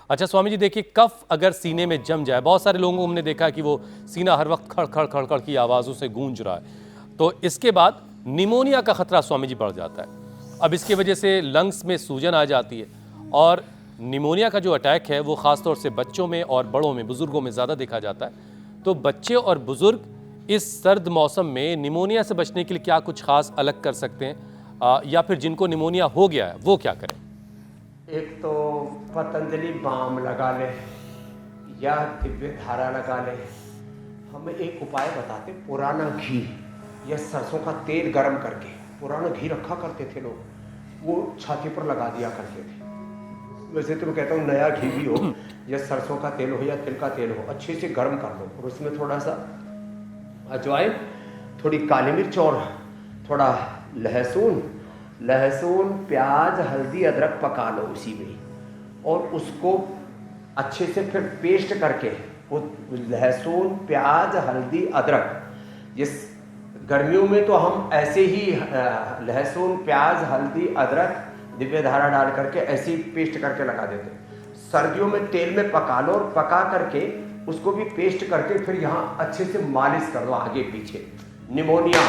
अच्छा स्वामी जी, देखिए कफ अगर सीने में जम जाए, बहुत सारे लोगों को हमने देखा कि वो सीना हर वक्त खड़ खड़ खड़ खड़ की आवाज़ों से गूंज रहा है, तो इसके बाद निमोनिया का खतरा स्वामी जी बढ़ जाता है। अब इसकी वजह से लंग्स में सूजन आ जाती है और निमोनिया का जो अटैक है वो ख़ासतौर से बच्चों में और बड़ों में, बुज़ुर्गों में ज़्यादा देखा जाता है। तो बच्चे और बुज़ुर्ग इस सर्द मौसम में निमोनिया से बचने के लिए क्या कुछ खास अलग कर सकते हैं, या फिर जिनको निमोनिया हो गया है वो क्या करें? एक तो पतंजलि बाम लगा ले या दिव्य धारा लगा ले। हम एक उपाय बताते, पुराना घी या सरसों का तेल गरम करके, पुराना घी रखा करते थे लोग, वो छाती पर लगा दिया करते थे। वैसे तो मैं कहता हूँ नया घी भी हो या सरसों का तेल हो या तिल का तेल हो, अच्छे से गर्म कर लो और उसमें थोड़ा सा अजवाइन, थोड़ी काली मिर्च और थोड़ा लहसुन प्याज हल्दी अदरक पका लो उसी में, और उसको अच्छे से फिर पेस्ट करके, वो लहसुन प्याज हल्दी अदरक, इस गर्मियों में तो हम ऐसे ही लहसुन प्याज हल्दी अदरक दिव्य धारा डाल करके ऐसे ही पेस्ट करके लगा देते। सर्दियों में तेल में पका लो और पका करके उसको भी पेस्ट करके फिर यहाँ अच्छे से मालिश कर दो आगे पीछे। निमोनिया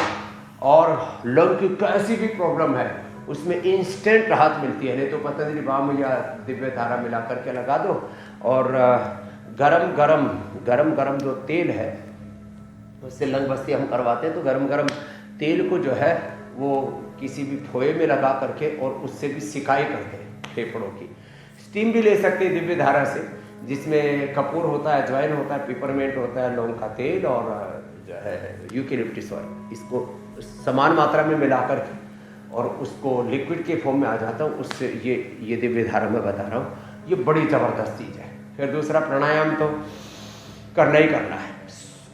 और लंग की कैसी भी प्रॉब्लम है उसमें इंस्टेंट राहत मिलती है। नहीं तो पतंजलि बाम या दिव्य धारा मिला करके लगा दो, और गरम गरम जो तेल है उससे लंग बस्ती हम करवाते हैं, तो गरम गरम तेल को जो है वो किसी भी फोए में लगा करके और उससे भी सिकाई करते हैं फेफड़ों की। स्टीम भी ले सकते हैं दिव्य धारा से, जिसमें कपूर होता है, अजवाइन होता है, पिपरमेंट होता है, लौंग का तेल और जो है यूकेलिप्टस ऑयल, इसको समान मात्रा में मिला करके और उसको लिक्विड के फॉर्म में आ जाता हूँ, उससे ये दिव्य धारा में बता रहा हूँ, ये बड़ी ज़बरदस्त चीज़ है। फिर दूसरा प्राणायाम तो करना ही करना है।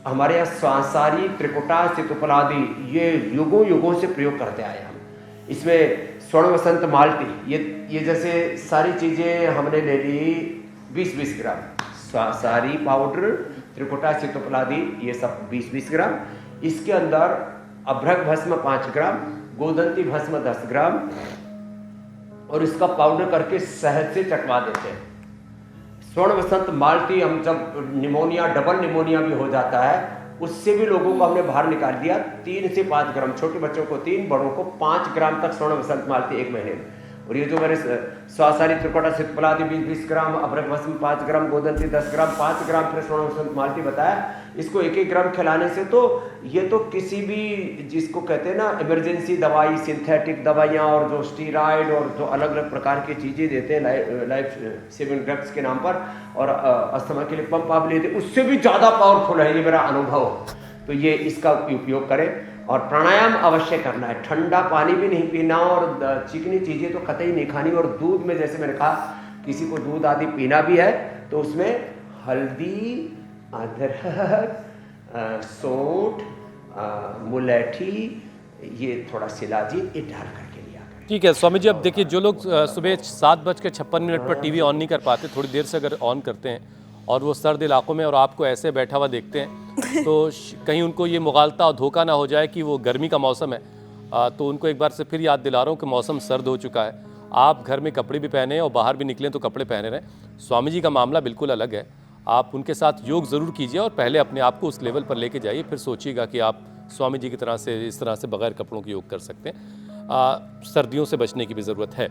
हमारे यहाँ स्वांसारी त्रिकुटा सितुपलादि ये युगों से प्रयोग करते आए हम। इसमें स्वर्ण वसंत माल्टी, ये जैसे सारी चीज़ें हमने ले ली 20-20 ग्राम, स्वांसारी पाउडर त्रिकुटा सितुपलादि ये सब 20-20 ग्राम। इसके अंदर अभ्रक भस्म 5 ग्राम, गोदंती भस्म 10 ग्राम, और इसका पाउडर करके शहद से चटवा देते हैं। स्वर्ण वसंत माल्टी, हम जब निमोनिया डबल निमोनिया भी हो जाता है उससे भी लोगों को हमने बाहर निकाल दिया। 3 से 5 ग्राम, छोटे बच्चों को 3, बड़ों को 5 ग्राम तक स्वर्ण वसंत माल्टी 1 महीने में। और ये जो मेरे स्वासारी त्रिकोटा सितपलादि 20-20 ग्राम, अभ्रक भस्म 5 ग्राम, गोदंती 10 ग्राम, 5 ग्राम फिर स्वर्ण वसंत माल्टी बताया, इसको 1-1 ग्राम खिलाने से तो ये तो किसी भी जिसको कहते हैं ना इमरजेंसी दवाई, सिंथेटिक दवाइयाँ और जो स्टीरॉयड और जो अलग अलग प्रकार की चीज़ें देते हैं लाइफ सेविंग ड्रग्स के नाम पर, और अस्थमा के लिए पंप आप लेते, उससे भी ज़्यादा पावरफुल है, ये मेरा अनुभव। तो ये इसका उपयोग करें और प्राणायाम अवश्य करना है। ठंडा पानी भी नहीं पीना और चिकनी चीज़ें तो कतई नहीं खानी। और दूध में जैसे मैंने कहा, किसी को दूध आदि पीना भी है तो उसमें हल्दी, अदरक, सौंठ, मुलैठी, ये थोड़ा सिलाजी, ये डाल करके लिया करें। ठीक है स्वामी जी, अब देखिए जो लोग सुबह 7:56 पर टीवी ऑन नहीं कर पाते, थोड़ी देर से अगर ऑन करते हैं और वो सर्द इलाकों में और आपको ऐसे बैठा हुआ देखते हैं तो कहीं उनको ये मुगालता और धोखा ना हो जाए कि वो गर्मी का मौसम है, तो उनको एक बार से फिर याद दिला रहा हूँ कि मौसम सर्द हो चुका है। आप घर में कपड़े भी पहने और बाहर भी निकलें तो कपड़े पहने रहें। स्वामी जी का मामला बिल्कुल अलग है, आप उनके साथ योग ज़रूर कीजिए और पहले अपने आप को उस लेवल पर लेके जाइए, फिर सोचिएगा कि आप स्वामी जी की तरह से इस तरह से बगैर कपड़ों के योग कर सकते हैं। सर्दियों से बचने की भी ज़रूरत है।